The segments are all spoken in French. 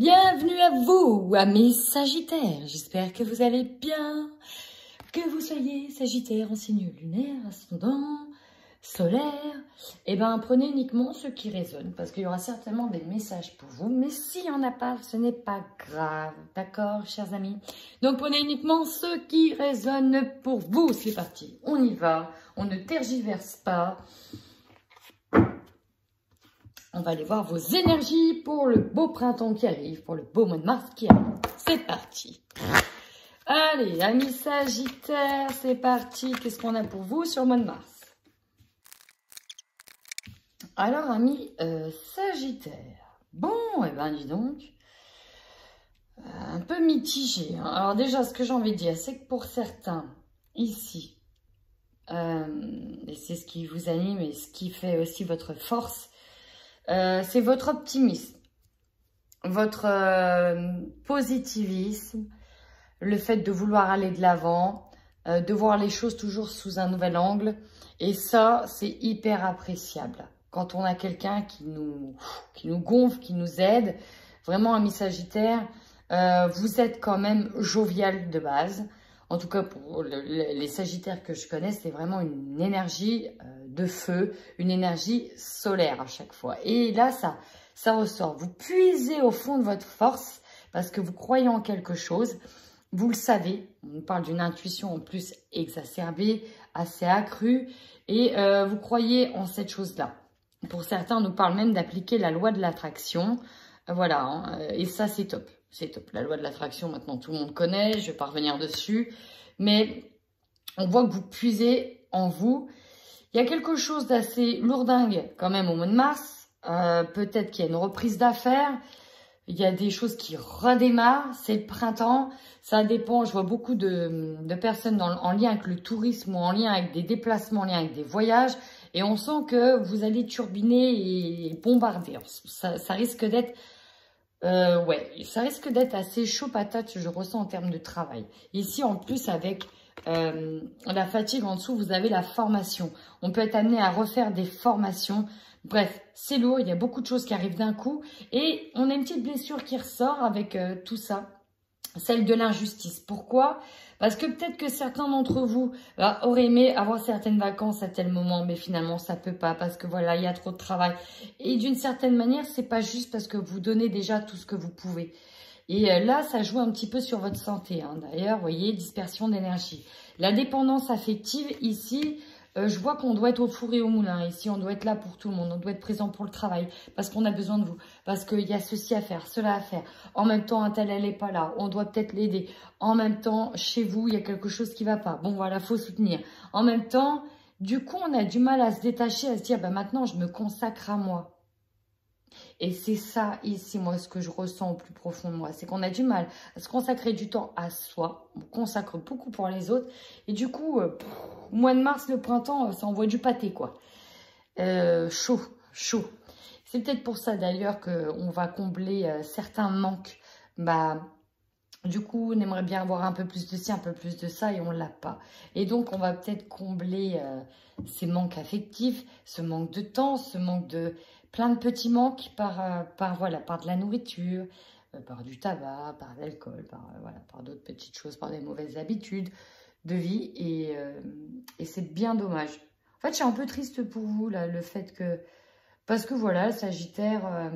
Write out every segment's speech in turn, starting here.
Bienvenue à vous, amis Sagittaires. J'espère que vous allez bien, que vous soyez Sagittaire en signe lunaire, ascendant, solaire. Eh bien, prenez uniquement ceux qui résonnent, parce qu'il y aura certainement des messages pour vous. Mais s'il n'y en a pas, ce n'est pas grave. D'accord, chers amis? Donc, prenez uniquement ceux qui résonnent pour vous. C'est parti, on y va. On ne tergiverse pas. On va aller voir vos énergies pour le beau printemps qui arrive, pour le beau mois de mars qui arrive. C'est parti. Allez, amis Sagittaires, c'est parti. Qu'est-ce qu'on a pour vous sur le mois de mars? Alors, amis Sagittaires. Bon, eh ben, dis donc. Un peu mitigé. Hein. Alors déjà, ce que j'ai envie de dire, c'est que pour certains, ici, et c'est ce qui vous anime et ce qui fait aussi votre force, c'est votre optimisme, votre positivisme, le fait de vouloir aller de l'avant, de voir les choses toujours sous un nouvel angle. Et ça, c'est hyper appréciable. Quand on a quelqu'un qui nous gonfle, qui nous aide, vraiment, amis Sagittaires, vous êtes quand même jovial de base. En tout cas, pour les Sagittaires que je connais, c'est vraiment une énergie de feu, une énergie solaire à chaque fois. Et là, ça ressort. Vous puisez au fond de votre force parce que vous croyez en quelque chose. Vous le savez. On parle d'une intuition en plus exacerbée, assez accrue. Et vous croyez en cette chose-là. Pour certains, on nous parle même d'appliquer la loi de l'attraction. Voilà. Hein, et ça, c'est top. C'est top. La loi de l'attraction, maintenant, tout le monde connaît. Je ne vais pas revenir dessus. Mais on voit que vous puisez en vous. Il y a quelque chose d'assez lourdingue quand même au mois de mars. Peut-être qu'il y a une reprise d'affaires. Il y a des choses qui redémarrent. C'est le printemps. Ça dépend. Je vois beaucoup de personnes en lien avec le tourisme ou en lien avec des déplacements, en lien avec des voyages. Et on sent que vous allez turbiner et bombarder. Ça risque d'être... ouais, ça risque d'être assez chaud patate, je ressens en termes de travail. Ici, en plus, avec la fatigue en dessous, vous avez la formation. On peut être amené à refaire des formations. Bref, c'est lourd, il y a beaucoup de choses qui arrivent d'un coup. Et on a une petite blessure qui ressort avec tout ça. Celle de l'injustice. Pourquoi? Parce que peut-être que certains d'entre vous auraient aimé avoir certaines vacances à tel moment, mais finalement ça peut pas parce que voilà, il y a trop de travail. Et d'une certaine manière, c'est pas juste parce que vous donnez déjà tout ce que vous pouvez. Et là, ça joue un petit peu sur votre santé. Hein. D'ailleurs, vous voyez, dispersion d'énergie. La dépendance affective, ici, je vois qu'on doit être au four et au moulin. Ici, on doit être là pour tout le monde. On doit être présent pour le travail parce qu'on a besoin de vous. Parce qu'il y a ceci à faire, cela à faire. En même temps, un tel, elle n'est pas là. On doit peut-être l'aider. En même temps, chez vous, il y a quelque chose qui ne va pas. Bon, voilà, faut soutenir. En même temps, du coup, on a du mal à se détacher, à se dire, bah, maintenant, je me consacre à moi. Et c'est ça, ici, moi, ce que je ressens au plus profond de moi. C'est qu'on a du mal à se consacrer du temps à soi. On consacre beaucoup pour les autres. Et du coup, mois de mars, le printemps, ça envoie du pâté, quoi. Chaud, chaud. C'est peut-être pour ça, d'ailleurs, qu'on va combler certains manques. Bah, du coup, on aimerait bien avoir un peu plus de ci, un peu plus de ça, et on ne l'a pas. Et donc, on va peut-être combler ces manques affectifs, ce manque de temps, ce manque de... plein de petits manques voilà, par de la nourriture, par du tabac, par l'alcool, voilà, par d'autres petites choses, par des mauvaises habitudes de vie. Et c'est bien dommage. En fait, je suis un peu triste pour vous, là, le fait que... Parce que voilà, Sagittaire,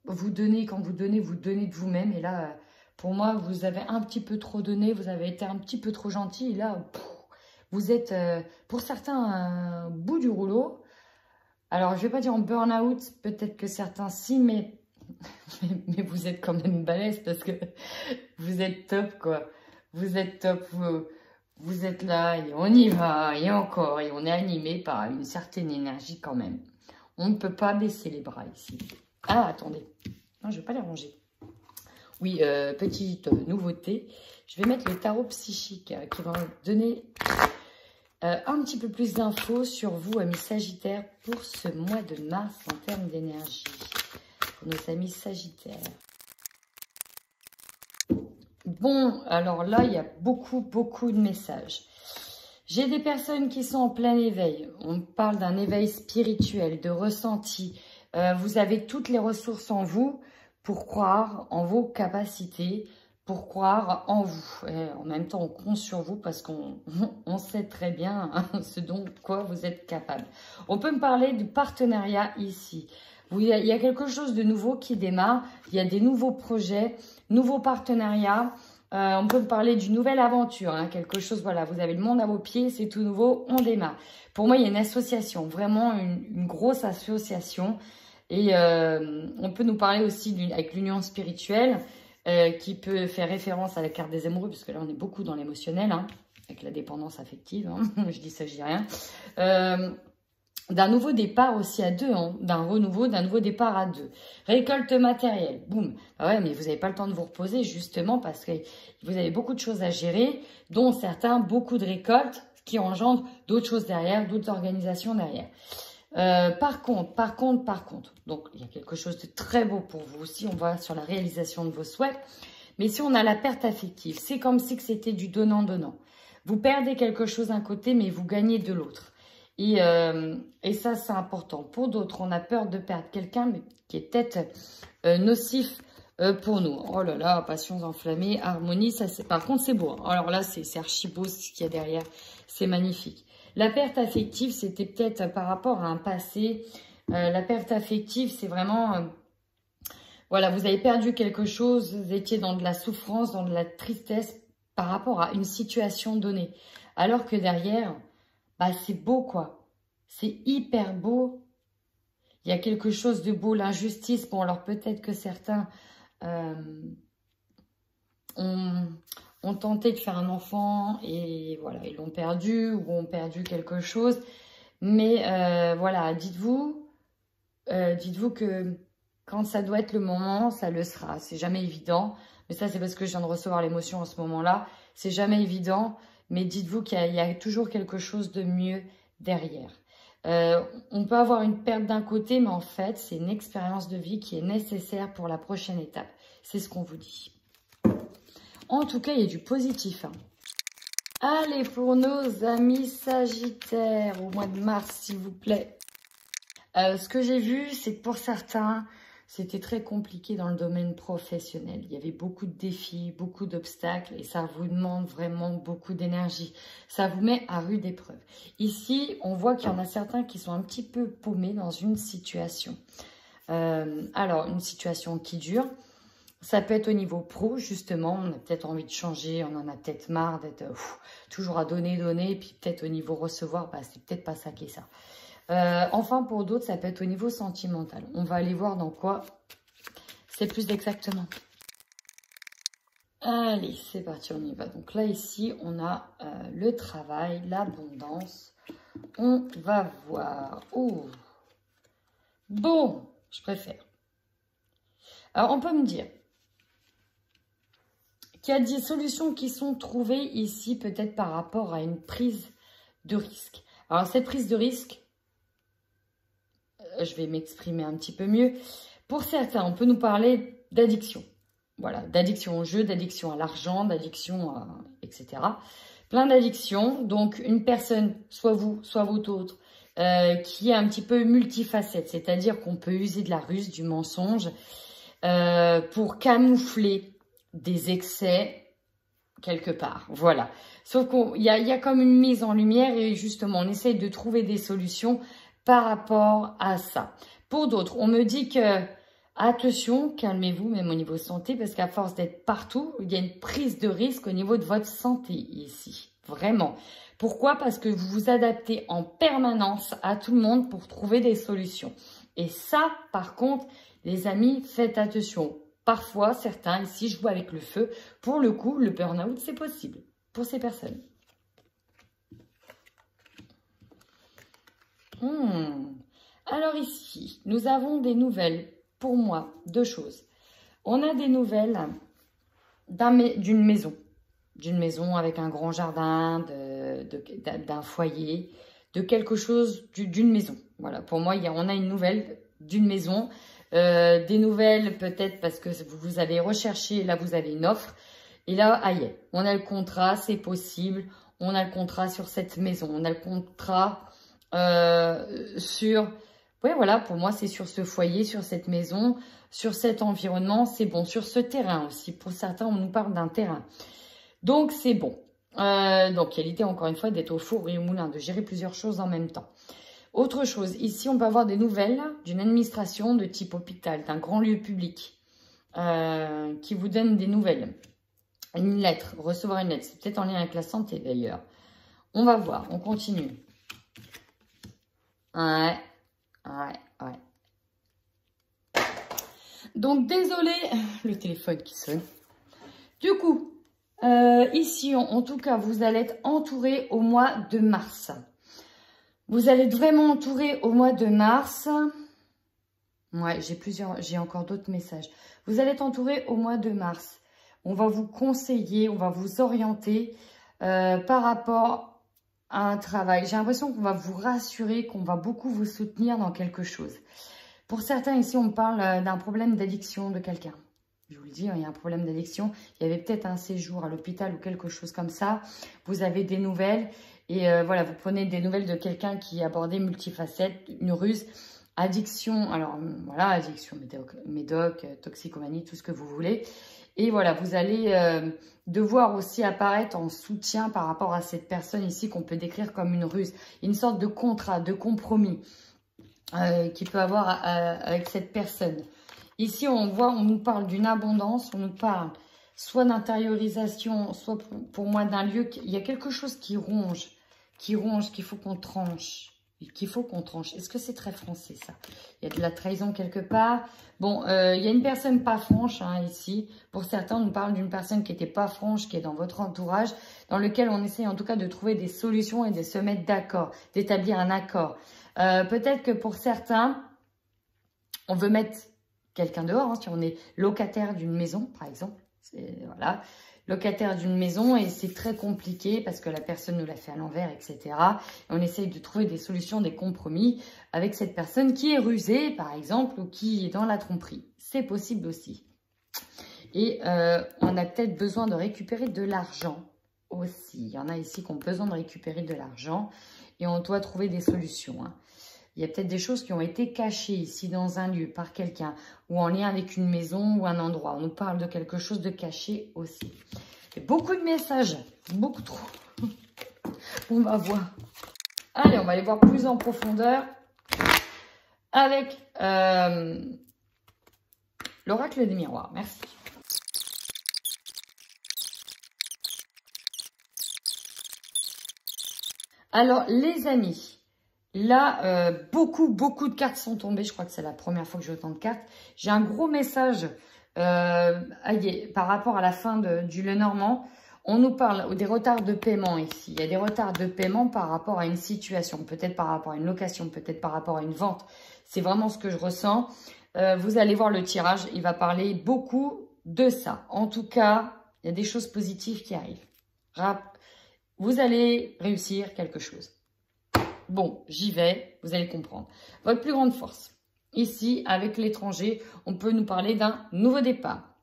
vous donnez, quand vous donnez de vous-même. Et là, pour moi, vous avez un petit peu trop donné, vous avez été un petit peu trop gentil. Et là, vous êtes, pour certains, au bout du rouleau. Alors, je ne vais pas dire en burn-out, peut-être que certains si, mais vous êtes quand même balèze parce que vous êtes top, quoi. Vous êtes top, vous êtes là et on y va, et encore, et on est animé par une certaine énergie quand même. On ne peut pas baisser les bras ici. Ah, attendez. Non, je ne vais pas les ranger. Oui, petite nouveauté. Je vais mettre le tarot psychique qui va donner... un petit peu plus d'infos sur vous, amis Sagittaires, pour ce mois de mars en termes d'énergie. Pour nos amis Sagittaires. Bon, alors là, il y a beaucoup de messages. J'ai des personnes qui sont en plein éveil. On parle d'un éveil spirituel, de ressenti. Vous avez toutes les ressources en vous pour croire en vos capacités, pour croire en vous. Et en même temps, on compte sur vous parce qu'on on sait très bien ce dont quoi vous êtes capable. On peut me parler du partenariat ici. Il y a quelque chose de nouveau qui démarre. Il y a des nouveaux projets, nouveaux partenariats. On peut me parler d'une nouvelle aventure, hein, quelque chose, voilà, vous avez le monde à vos pieds, c'est tout nouveau, on démarre. Pour moi, il y a une association, vraiment une grosse association. Et on peut nous parler aussi avec l'union spirituelle, qui peut faire référence à la carte des amoureux, parce que là, on est beaucoup dans l'émotionnel, hein, avec la dépendance affective, hein, je dis ça, je dis rien. D'un nouveau départ aussi à deux, hein, d'un renouveau, d'un nouveau départ à deux. Récolte matérielle, boum. Ah ouais, mais vous n'avez pas le temps de vous reposer, justement, parce que vous avez beaucoup de choses à gérer, dont certains, beaucoup de récoltes, qui engendrent d'autres choses derrière, d'autres organisations derrière. Par contre, donc il y a quelque chose de très beau pour vous aussi, on va sur la réalisation de vos souhaits, mais si on a la perte affective, c'est comme si c'était du donnant-donnant. Vous perdez quelque chose d'un côté, mais vous gagnez de l'autre. Et ça, c'est important. Pour d'autres, on a peur de perdre quelqu'un, mais qui est peut-être nocif pour nous. Oh là là, passions enflammées, harmonie, ça c'est. Par contre, c'est beau. Hein. Alors là, c'est archi beau ce qu'il y a derrière, c'est magnifique. La perte affective, c'était peut-être par rapport à un passé. La perte affective, c'est vraiment... voilà, vous avez perdu quelque chose, vous étiez dans de la souffrance, dans de la tristesse par rapport à une situation donnée. Alors que derrière, bah, c'est beau, quoi. C'est hyper beau. Il y a quelque chose de beau, l'injustice. Bon, alors peut-être que certains ont tenté de faire un enfant et voilà, ils l'ont perdu ou ont perdu quelque chose. Mais voilà, dites-vous que quand ça doit être le moment, ça le sera. C'est jamais évident. Mais ça, c'est parce que je viens de recevoir l'émotion en ce moment-là. C'est jamais évident. Mais dites-vous qu'il y a toujours quelque chose de mieux derrière. On peut avoir une perte d'un côté, mais en fait, c'est une expérience de vie qui est nécessaire pour la prochaine étape. C'est ce qu'on vous dit. En tout cas, il y a du positif. Hein. Allez, pour nos amis Sagittaires, au mois de mars, s'il vous plaît. Ce que j'ai vu, c'est que pour certains, c'était très compliqué dans le domaine professionnel. Il y avait beaucoup de défis, beaucoup d'obstacles et ça vous demande vraiment beaucoup d'énergie. Ça vous met à rude épreuve. Ici, on voit qu'il y en a certains qui sont un petit peu paumés dans une situation. Alors, une situation qui dure. Ça peut être au niveau pro, justement, on a peut-être envie de changer, on en a peut-être marre d'être toujours à donner, et puis peut-être au niveau recevoir, bah, c'est peut-être pas ça qui est ça. Enfin, pour d'autres, ça peut être au niveau sentimental. On va aller voir dans quoi c'est plus exactement. Allez, c'est parti, on y va. Donc là, ici, on a le travail, l'abondance. On va voir. Oh, bon, je préfère. Alors, on peut me dire qu'il y a des solutions qui sont trouvées ici, peut-être par rapport à une prise de risque. Alors, cette prise de risque, je vais m'exprimer un petit peu mieux. Pour certains, on peut nous parler d'addiction. Voilà, d'addiction au jeu, d'addiction à l'argent, d'addiction à... etc. Plein d'addictions. Donc, une personne, soit vous, soit votre qui est un petit peu multifacette. C'est-à-dire qu'on peut user de la ruse, du mensonge, pour camoufler des excès quelque part. Voilà. Sauf qu'il y a comme une mise en lumière et justement, on essaye de trouver des solutions par rapport à ça. Pour d'autres, on me dit que, attention, calmez-vous, même au niveau santé, parce qu'à force d'être partout, il y a une prise de risque au niveau de votre santé ici. Vraiment. Pourquoi? Parce que vous vous adaptez en permanence à tout le monde pour trouver des solutions. Et ça, par contre, les amis, faites attention. Parfois, certains ici jouent avec le feu. Pour le coup, le burn-out, c'est possible pour ces personnes. Alors ici, nous avons des nouvelles, pour moi, deux choses. On a des nouvelles d'une maison avec un grand jardin, d'un foyer, de quelque chose, d'une maison. Voilà, pour moi, on a une nouvelle d'une maison. Des nouvelles peut-être parce que vous allez rechercher, là vous avez une offre. Et là, aïe, on a le contrat, c'est possible. On a le contrat sur cette maison. On a le contrat sur Oui, voilà, pour moi, c'est sur ce foyer, sur cette maison, sur cet environnement, c'est bon. Sur ce terrain aussi. Pour certains, on nous parle d'un terrain. Donc, c'est bon. Donc, il y a l'idée, encore une fois, d'être au four et au moulin, de gérer plusieurs choses en même temps. Autre chose, ici, on peut avoir des nouvelles d'une administration de type hôpital, d'un grand lieu public qui vous donne des nouvelles. Une lettre, recevoir une lettre. C'est peut-être en lien avec la santé, d'ailleurs. On va voir, on continue. Ouais. Donc, désolé, le téléphone qui sonne. Du coup, ici, en tout cas, vous allez être entouré au mois de mars. Vous allez être vraiment entouré au mois de mars. Ouais, j'ai encore d'autres messages. Vous allez être entouré au mois de mars. On va vous conseiller, on va vous orienter par rapport à un travail. J'ai l'impression qu'on va vous rassurer, qu'on va beaucoup vous soutenir dans quelque chose. Pour certains, ici, on parle d'un problème d'addiction de quelqu'un. Je vous le dis, il y a un problème d'addiction. Il y avait peut-être un séjour à l'hôpital ou quelque chose comme ça. Vous avez des nouvelles. Et voilà, vous prenez des nouvelles de quelqu'un qui abordait multifacette, une ruse, addiction. Alors, voilà, addiction, médoc, toxicomanie, tout ce que vous voulez. Et voilà, vous allez devoir aussi apparaître en soutien par rapport à cette personne ici qu'on peut décrire comme une ruse. Une sorte de contrat, de compromis qu'il peut avoir avec cette personne. Ici, on nous parle d'une abondance, on nous parle soit d'intériorisation, soit pour moi d'un lieu. Il y a quelque chose qui ronge, qu'il faut qu'on tranche. Est-ce que c'est très français, ça? Il y a de la trahison quelque part. Bon, il y a une personne pas franche, hein, ici. Pour certains, on nous parle d'une personne qui n'était pas franche, qui est dans votre entourage, dans lequel on essaie en tout cas de trouver des solutions et de se mettre d'accord, d'établir un accord. Peut-être que pour certains, on veut mettre quelqu'un dehors, hein, si on est locataire d'une maison, par exemple. Voilà, locataire d'une maison et c'est très compliqué parce que la personne nous l'a fait à l'envers, etc. Et on essaye de trouver des solutions, des compromis avec cette personne qui est rusée, par exemple, ou qui est dans la tromperie. C'est possible aussi. Et on a peut-être besoin de récupérer de l'argent aussi. Il y en a ici qui ont besoin de récupérer de l'argent et on doit trouver des solutions, hein. Il y a peut-être des choses qui ont été cachées ici dans un lieu par quelqu'un ou en lien avec une maison ou un endroit. On nous parle de quelque chose de caché aussi. Et beaucoup de messages, beaucoup trop. On va voir. Allez, on va aller voir plus en profondeur avec l'oracle des miroirs. Merci. Alors, les amis, là, beaucoup de cartes sont tombées. Je crois que c'est la première fois que j'ai autant de cartes. J'ai un gros message par rapport à la fin du Lenormand. On nous parle des retards de paiement ici. Il y a des retards de paiement par rapport à une situation, peut-être par rapport à une location, peut-être par rapport à une vente. C'est vraiment ce que je ressens. Vous allez voir le tirage, il va parler beaucoup de ça. En tout cas, il y a des choses positives qui arrivent. Vous allez réussir quelque chose. Bon, j'y vais, vous allez comprendre. Votre plus grande force. Ici, avec l'étranger, on peut nous parler d'un nouveau départ.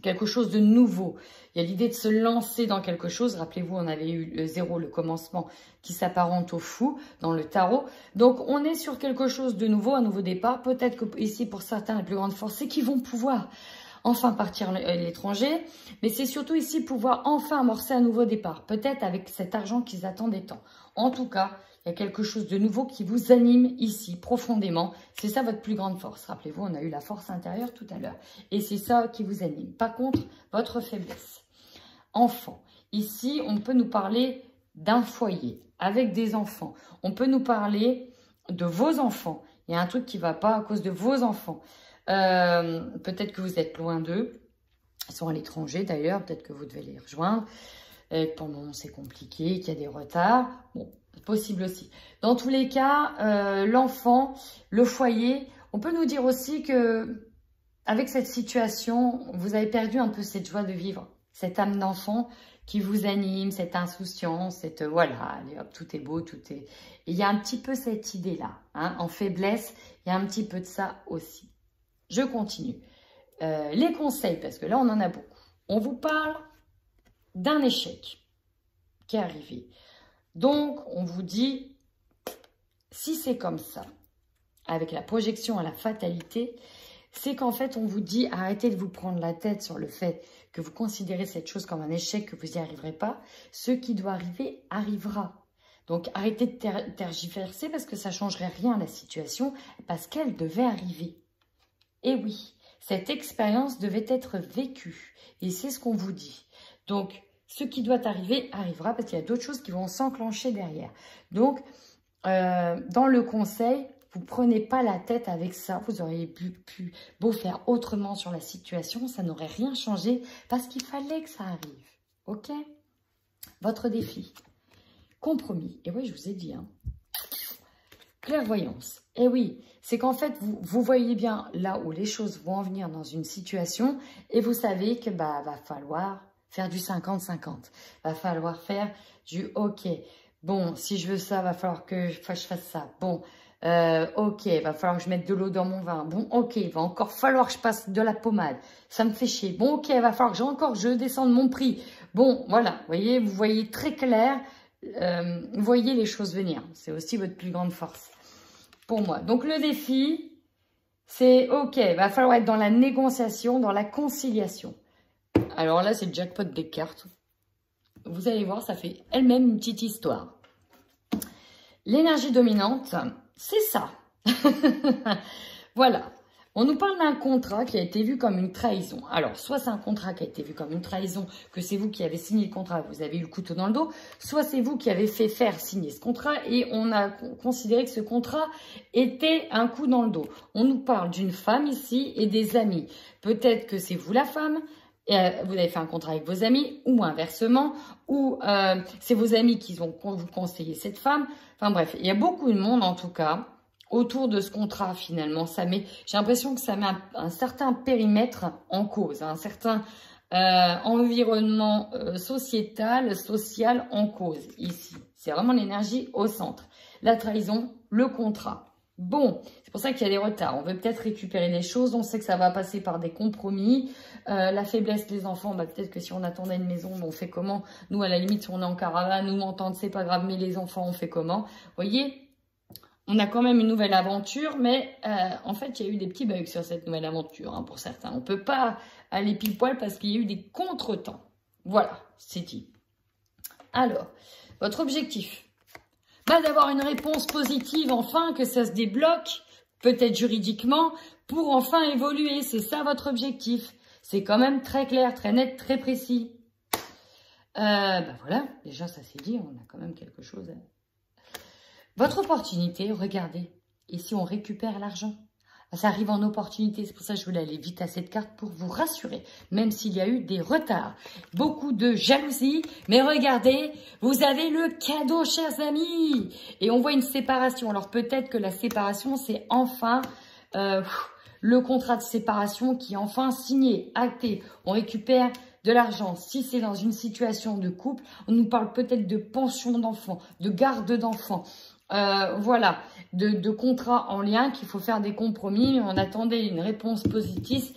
Quelque chose de nouveau. Il y a l'idée de se lancer dans quelque chose. Rappelez-vous, on avait eu le zéro, le commencement, qui s'apparente au fou dans le tarot. Donc, on est sur quelque chose de nouveau, un nouveau départ. Peut-être que ici, pour certains, la plus grande force, c'est qu'ils vont pouvoir enfin partir à l'étranger. Mais c'est surtout ici pouvoir enfin amorcer un nouveau départ. Peut-être avec cet argent qu'ils attendaient tant. En tout cas, il y a quelque chose de nouveau qui vous anime ici, profondément. C'est ça votre plus grande force. Rappelez-vous, on a eu la force intérieure tout à l'heure. Et c'est ça qui vous anime. Par contre, votre faiblesse. Enfant. Ici, on peut nous parler d'un foyer avec des enfants. On peut nous parler de vos enfants. Il y a un truc qui ne va pas à cause de vos enfants. Peut-être que vous êtes loin d'eux. Ils sont à l'étranger d'ailleurs. Peut-être que vous devez les rejoindre. Pour le moment, c'est compliqué, qu'il y a des retards. Bon, c'est possible aussi. Dans tous les cas, l'enfant, le foyer, on peut nous dire aussi que avec cette situation, vous avez perdu un peu cette joie de vivre, cette âme d'enfant qui vous anime, cette insouciance, cette voilà, allez hop, tout est beau, tout est... Et il y a un petit peu cette idée-là, hein, en faiblesse, il y a un petit peu de ça aussi. Je continue. Les conseils, parce que là, on en a beaucoup. On vous parle d'un échec qui est arrivé. Donc, on vous dit, si c'est comme ça, avec la projection à la fatalité, c'est qu'en fait, on vous dit, arrêtez de vous prendre la tête sur le fait que vous considérez cette chose comme un échec, que vous n'y arriverez pas. Ce qui doit arriver, arrivera. Donc, arrêtez de tergiverser parce que ça ne changerait rien à la situation, parce qu'elle devait arriver. Et oui, cette expérience devait être vécue. Et c'est ce qu'on vous dit. Donc, ce qui doit arriver, arrivera, parce qu'il y a d'autres choses qui vont s'enclencher derrière. Donc, dans le conseil, vous ne prenez pas la tête avec ça. Vous auriez pu beau faire autrement sur la situation, ça n'aurait rien changé parce qu'il fallait que ça arrive. Ok? Votre défi. Compromis. Et oui, je vous ai dit. Hein. Clairvoyance. Et oui, c'est qu'en fait, vous voyez bien là où les choses vont en venir dans une situation et vous savez que va falloir faire du 50-50. Va falloir faire du OK. Bon, si je veux ça, va falloir que je fasse ça. Bon, ok, va falloir que je mette de l'eau dans mon vin. Bon, ok, il va encore falloir que je passe de la pommade. Ça me fait chier. Bon, ok, va falloir que je descende mon prix. Bon, voilà, vous voyez très clair. Vous voyez les choses venir. C'est aussi votre plus grande force pour moi. Donc, le défi, c'est ok, va falloir être dans la négociation, dans la conciliation. Alors là, c'est le jackpot des cartes. Vous allez voir, ça fait elle-même une petite histoire. L'énergie dominante, c'est ça. Voilà. On nous parle d'un contrat qui a été vu comme une trahison. Alors, soit c'est un contrat qui a été vu comme une trahison, que c'est vous qui avez signé le contrat, vous avez eu le couteau dans le dos, soit c'est vous qui avez fait faire signer ce contrat et on a considéré que ce contrat était un coup dans le dos. On nous parle d'une femme ici et des amis. Peut-être que c'est vous la femme, et vous avez fait un contrat avec vos amis, ou inversement, ou c'est vos amis qui vont vous conseiller cette femme. Enfin bref, il y a beaucoup de monde en tout cas autour de ce contrat finalement. J'ai l'impression que ça met un certain périmètre en cause, un certain environnement sociétal, social en cause ici. C'est vraiment l'énergie au centre. La trahison, le contrat. Bon, c'est pour ça qu'il y a des retards. On veut peut-être récupérer les choses. On sait que ça va passer par des compromis. La faiblesse des enfants, peut-être que si on attendait une maison, on fait comment? Nous, à la limite, si on est en caravane, nous m'entendre, c'est pas grave, mais les enfants, on fait comment? Vous voyez, on a quand même une nouvelle aventure, mais en fait, il y a eu des petits bugs sur cette nouvelle aventure, hein, pour certains. On ne peut pas aller pile poil parce qu'il y a eu des contretemps. Voilà, c'est dit. Alors, votre objectif, d'avoir une réponse positive, enfin, que ça se débloque, peut-être juridiquement, pour enfin évoluer. C'est ça votre objectif. C'est quand même très clair, très net, très précis. Voilà, déjà ça c'est dit, on a quand même quelque chose. Votre opportunité, regardez, ici on récupère l'argent. Ça arrive en opportunité, c'est pour ça que je voulais aller vite à cette carte pour vous rassurer, même s'il y a eu des retards. Beaucoup de jalousie, mais regardez, vous avez le cadeau, chers amis. Et on voit une séparation. Alors peut-être que la séparation, c'est enfin le contrat de séparation qui est enfin signé, acté. On récupère de l'argent. Si c'est dans une situation de couple, on nous parle peut-être de pension d'enfants, de garde d'enfants. Voilà, de contrats en lien qu'il faut faire des compromis. On attendait une réponse positive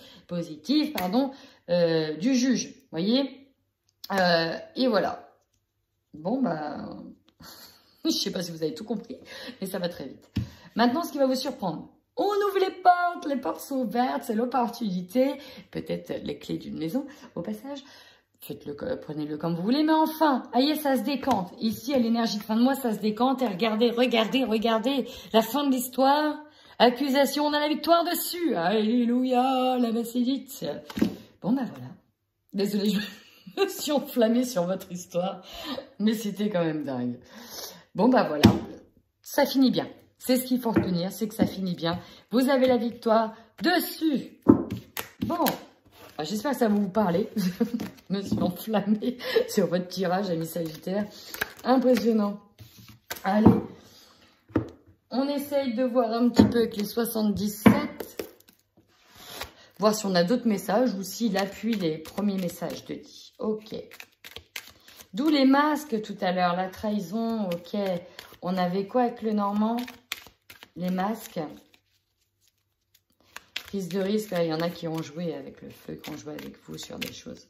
du juge, voyez. Et voilà. Bon, je sais pas si vous avez tout compris, mais ça va très vite. Maintenant, ce qui va vous surprendre. On ouvre les portes sont ouvertes, c'est l'opportunité. Peut-être les clés d'une maison, au passage. Faites-le, prenez-le comme vous voulez, mais enfin, aïe, ça se décante. Ici, à l'énergie de fin de mois, ça se décante. Et regardez, la fin de l'histoire. Accusation, on a la victoire dessus. Alléluia, la messe est dite. Bon, voilà. Désolée, je me suis enflammée sur votre histoire, mais c'était quand même dingue. Bon, voilà, ça finit bien. C'est ce qu'il faut retenir, c'est que ça finit bien. Vous avez la victoire dessus. Bon. J'espère que ça va vous parler. Je me suis enflammée sur votre tirage, amis Sagittaire. Impressionnant. Allez. On essaye de voir un petit peu avec les 77. Voir si on a d'autres messages ou s'il appuie les premiers messages de dit. Ok. D'où les masques tout à l'heure. La trahison. Ok. On avait quoi avec le Normand? Les masques. Prise de risque, il y en a qui ont joué avec le feu, qui ont joué avec vous sur des choses.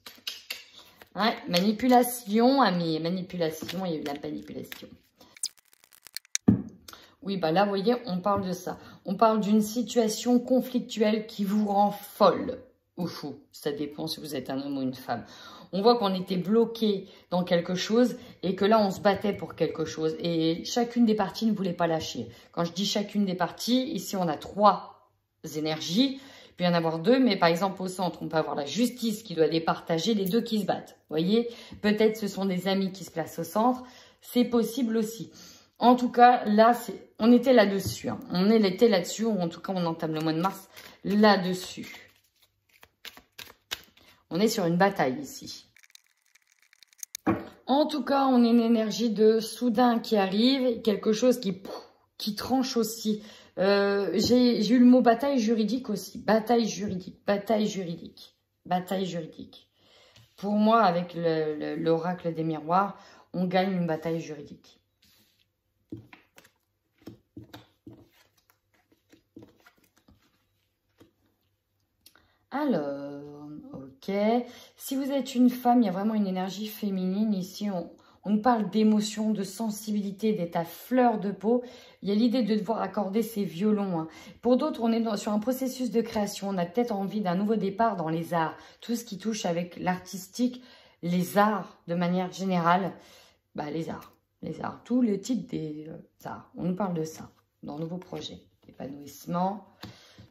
Ouais, manipulation, amis, manipulation, il y a eu de la manipulation. Oui, bah là, vous voyez, on parle de ça. On parle d'une situation conflictuelle qui vous rend folle ou fou. Ça dépend si vous êtes un homme ou une femme. On voit qu'on était bloqué dans quelque chose et que là, on se battait pour quelque chose. Et chacune des parties ne voulait pas lâcher. Quand je dis chacune des parties, ici, on a 3 énergies. Il peut y en avoir 2, mais par exemple, au centre, on peut avoir la justice qui doit départager les 2 qui se battent. Vous voyez, peut-être ce sont des amis qui se placent au centre. C'est possible aussi. En tout cas, là, on était là-dessus. Hein. On était là-dessus, ou en tout cas, on entame le mois de mars là-dessus. On est sur une bataille ici. En tout cas, on a une énergie de soudain qui arrive, quelque chose qui tranche aussi. J'ai eu le mot bataille juridique aussi. Bataille juridique, bataille juridique, bataille juridique. Pour moi, avec l'oracle des miroirs, on gagne une bataille juridique. Alors, ok. Si vous êtes une femme, il y a vraiment une énergie féminine. Ici, on nous parle d'émotion, de sensibilité, d'être à fleur de peau. Il y a l'idée de devoir accorder ses violons. Hein. Pour d'autres, on est sur un processus de création. On a peut-être envie d'un nouveau départ dans les arts. Tout ce qui touche avec l'artistique, les arts de manière générale. Bah, les arts. Tous les types des arts. On nous parle de ça dans nouveaux projets. Épanouissement,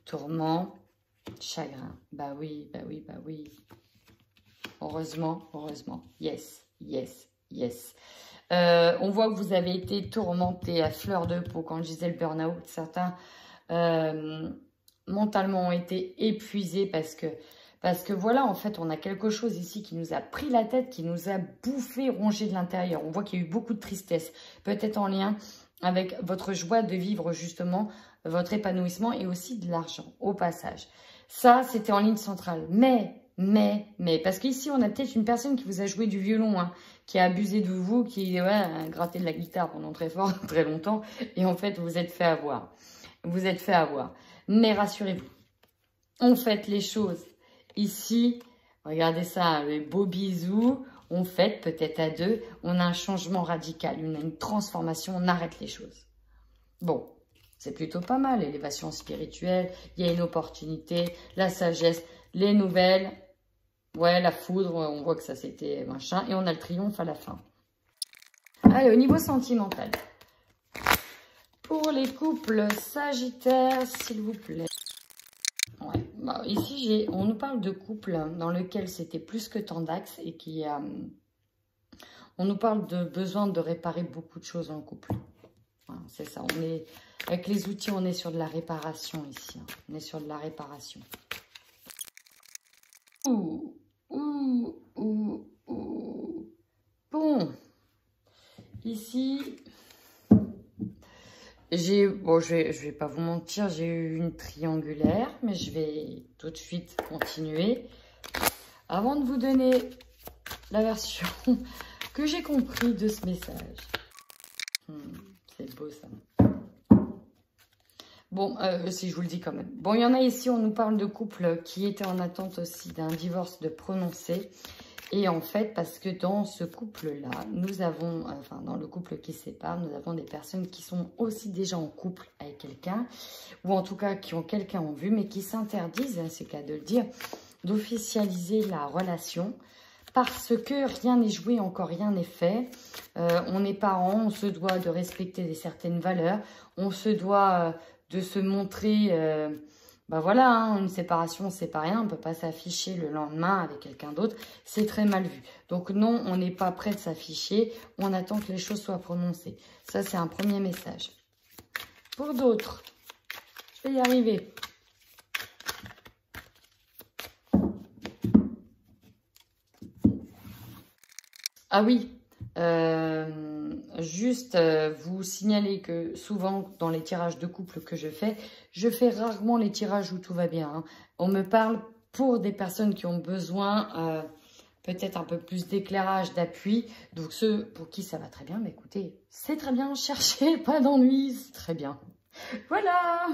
tourment. Chagrin, bah oui, bah oui, bah oui. Heureusement, heureusement. Yes, yes, yes. On voit que vous avez été tourmenté à fleur de peau. Quand je disais le burn-out, certains mentalement ont été épuisés parce que voilà, en fait, on a quelque chose ici qui nous a pris la tête, qui nous a bouffé, rongé de l'intérieur. On voit qu'il y a eu beaucoup de tristesse, peut-être en lien avec votre joie de vivre justement, votre épanouissement et aussi de l'argent au passage. Ça, c'était en ligne centrale. Mais, parce qu'ici, on a peut-être une personne qui vous a joué du violon, hein, qui a abusé de vous, qui a gratté de la guitare pendant très fort, très longtemps, et en fait, vous vous êtes fait avoir. Vous êtes fait avoir. Mais rassurez-vous, on fait les choses. Ici, regardez ça, les beaux bisous, on fête peut-être à 2, on a un changement radical, on a une transformation, on arrête les choses. Bon. C'est plutôt pas mal, l'élévation spirituelle, il y a une opportunité, la sagesse, les nouvelles, ouais, la foudre, on voit que ça c'était machin, et on a le triomphe à la fin. Allez, au niveau sentimental, pour les couples sagittaires, s'il vous plaît. Ouais, bah, ici, on nous parle de couples dans lequel c'était plus que tant d'axes et qui on nous parle de besoin de réparer beaucoup de choses dans le couple. Voilà, c'est ça, on est... Avec les outils, on est sur de la réparation ici. Hein. On est sur de la réparation. Bon. Ici, je vais pas vous mentir, j'ai eu une triangulaire, mais je vais tout de suite continuer. Avant de vous donner la version que j'ai compris de ce message. C'est beau ça. Bon, si je vous le dis quand même. Bon, il y en a ici, on nous parle de couples qui étaient en attente aussi d'un divorce de prononcé. Et en fait, parce que dans ce couple-là, nous avons, enfin dans le couple qui se sépare, nous avons des personnes qui sont aussi déjà en couple avec quelqu'un, ou en tout cas qui ont quelqu'un en vue, mais qui s'interdisent, c'est le cas de le dire, d'officialiser la relation. Parce que rien n'est joué, encore rien n'est fait. On est parents, on se doit de respecter certaines valeurs, on se doit... de se montrer, ben voilà, hein, une séparation, c'est pas rien, on ne peut pas s'afficher le lendemain avec quelqu'un d'autre, c'est très mal vu. Donc non, on n'est pas prêt de s'afficher, on attend que les choses soient prononcées. Ça, c'est un premier message. Pour d'autres, je vais y arriver. Ah oui, juste vous signaler que souvent dans les tirages de couple que je fais rarement les tirages où tout va bien. Hein. On me parle pour des personnes qui ont besoin peut-être un peu plus d'éclairage, d'appui. Donc ceux pour qui ça va très bien, mais écoutez, c'est très bien, cherchez pas d'ennui, c'est très bien. Voilà.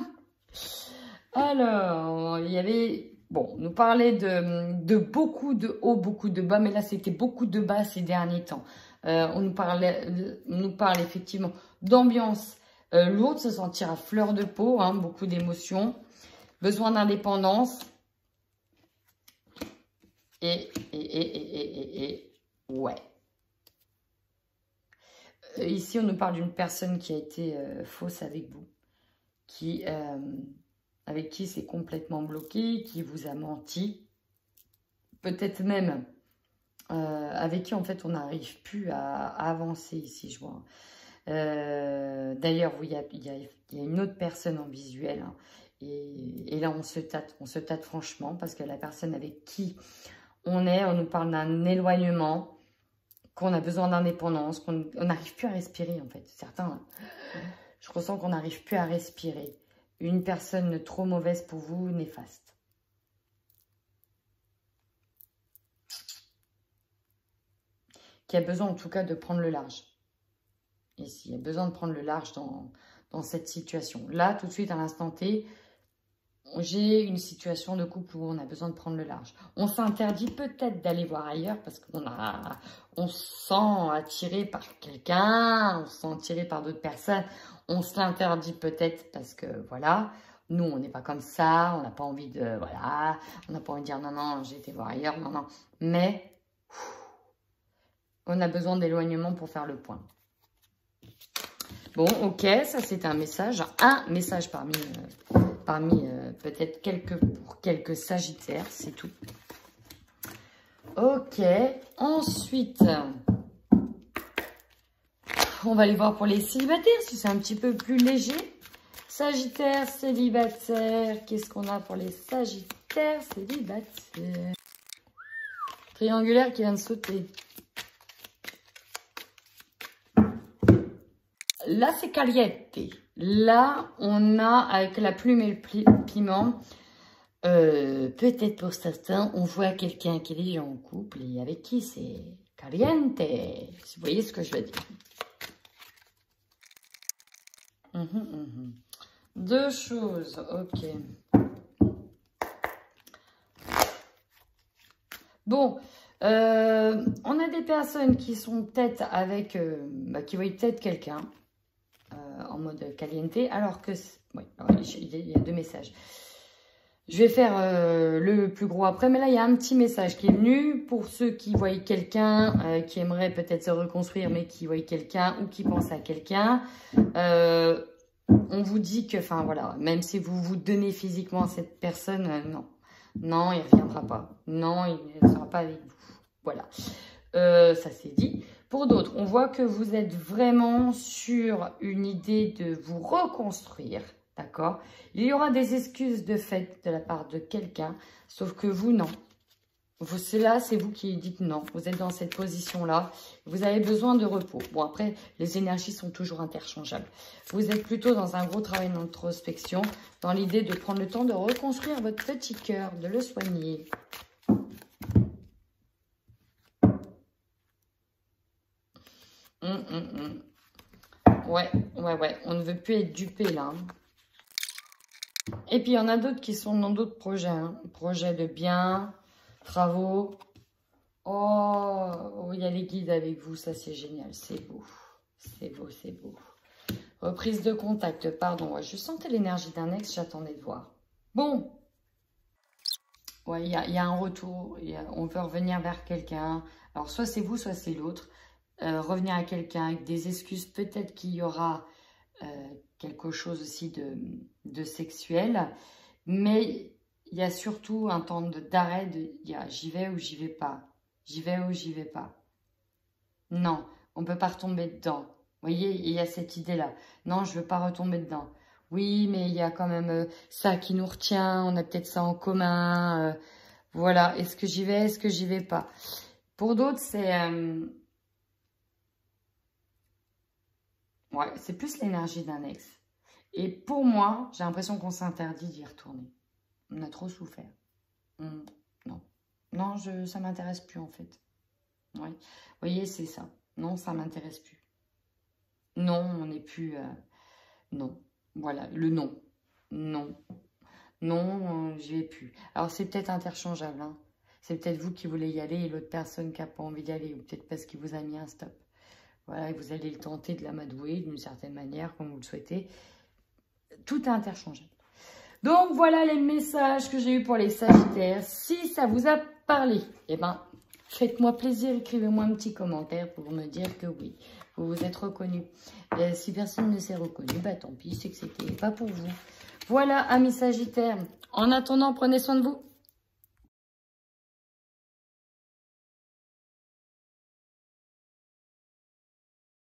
Alors, il y avait... Bon, on nous parlait de beaucoup de hauts, beaucoup de bas, mais là, c'était beaucoup de bas ces derniers temps. On nous parle effectivement d'ambiance L'autre se sentir à fleur de peau, hein, beaucoup d'émotions. Besoin d'indépendance. Ouais. Ici, on nous parle d'une personne qui a été fausse avec vous. Avec qui c'est complètement bloqué, qui vous a menti. Peut-être même avec qui, en fait, on n'arrive plus à avancer ici, je vois. D'ailleurs, il y a une autre personne en visuel. Hein, et là, on se tâte franchement, parce que la personne avec qui on nous parle d'un éloignement, qu'on a besoin d'indépendance, qu'on n'arrive plus à respirer, en fait. Certains, je ressens qu'on n'arrive plus à respirer. Une personne trop mauvaise pour vous, néfaste. Qui a besoin, en tout cas, de prendre le large. Et s'il y a besoin de prendre le large dans cette situation. Là, tout de suite, à l'instant T, j'ai une situation de couple où on a besoin de prendre le large. On s'interdit peut-être d'aller voir ailleurs parce on se sent attiré par quelqu'un, on se sent attiré par d'autres personnes. On se l'interdit peut-être parce que, voilà, nous, on n'est pas comme ça, on n'a pas envie de, voilà, on n'a pas envie de dire non, non, j'ai été voir ailleurs, non, non. Mais, on a besoin d'éloignement pour faire le point. Bon, ok, ça c'est un message parmi peut-être quelques sagittaires, c'est tout. Ok, ensuite, on va aller voir pour les célibataires, si c'est un petit peu plus léger. Sagittaire, célibataire, qu'est-ce qu'on a pour les sagittaires célibataires? Triangulaire qui vient de sauter. Là, c'est caliente. Là, on a, avec la plume et le piment, peut-être pour certains, on voit quelqu'un qui est déjà en couple et avec qui c'est caliente. Si vous voyez ce que je veux dire. Deux choses, ok. Bon, on a des personnes qui sont peut-être avec, qui voient peut-être quelqu'un. En mode caliente, alors que, oui, il y a deux messages. Je vais faire le plus gros après, mais là, il y a un petit message qui est venu pour ceux qui voient quelqu'un, qui aimerait peut-être se reconstruire, mais qui voient quelqu'un ou qui pensent à quelqu'un. On vous dit que, enfin, voilà, même si vous vous donnez physiquement à cette personne, non. Non, il ne reviendra pas. Non, il ne sera pas avec vous. Voilà. Ça c'est dit. Pour d'autres, on voit que vous êtes vraiment sur une idée de vous reconstruire, d'accord? Il y aura des excuses de fait de la part de quelqu'un, sauf que vous, non. Là, c'est vous qui dites non. Vous êtes dans cette position-là. Vous avez besoin de repos. Bon, après, les énergies sont toujours interchangeables. Vous êtes plutôt dans un gros travail d'introspection, dans l'idée de prendre le temps de reconstruire votre petit cœur, de le soigner. Ouais, on ne veut plus être dupé là. Et puis, il y en a d'autres qui sont dans d'autres projets. Hein. Projets de biens, travaux. Oh, il y a les guides avec vous, ça c'est génial, c'est beau. C'est beau, c'est beau. Reprise de contact, pardon. Ouais, je sentais l'énergie d'un ex, j'attendais de voir. Bon. Ouais, il y a un retour, on veut revenir vers quelqu'un. Alors, soit c'est vous, soit c'est l'autre. Revenir à quelqu'un avec des excuses, peut-être qu'il y aura quelque chose aussi de sexuel, mais il y a surtout un temps d'arrêt, j'y vais ou j'y vais pas, j'y vais ou j'y vais pas. Non, on ne peut pas retomber dedans. Vous voyez, il y a cette idée-là. Non, je ne veux pas retomber dedans. Oui, mais il y a quand même ça qui nous retient, on a peut-être ça en commun. Voilà, est-ce que j'y vais, est-ce que j'y vais pas? Pour d'autres, c'est... ouais, c'est plus l'énergie d'un ex. Et pour moi, j'ai l'impression qu'on s'interdit d'y retourner. On a trop souffert. Non. Non, ça m'intéresse plus en fait. Oui. Vous voyez, c'est ça. Non, ça m'intéresse plus. Non, on n'est plus... non. Voilà, le non. Non. Non, j'y vais plus. Alors, c'est peut-être interchangeable. Hein. C'est peut-être vous qui voulez y aller et l'autre personne qui n'a pas envie d'y aller. Ou peut-être parce qu'il vous a mis un stop. Voilà, et vous allez le tenter de l'amadouer d'une certaine manière, comme vous le souhaitez. Tout est interchangeable. Donc, voilà les messages que j'ai eus pour les Sagittaires. Si ça vous a parlé, eh ben, faites-moi plaisir, écrivez-moi un petit commentaire pour me dire que oui, vous vous êtes reconnu. Si personne ne s'est reconnu, bah tant pis, c'est que c'était pas pour vous. Voilà, amis Sagittaires. En attendant, prenez soin de vous.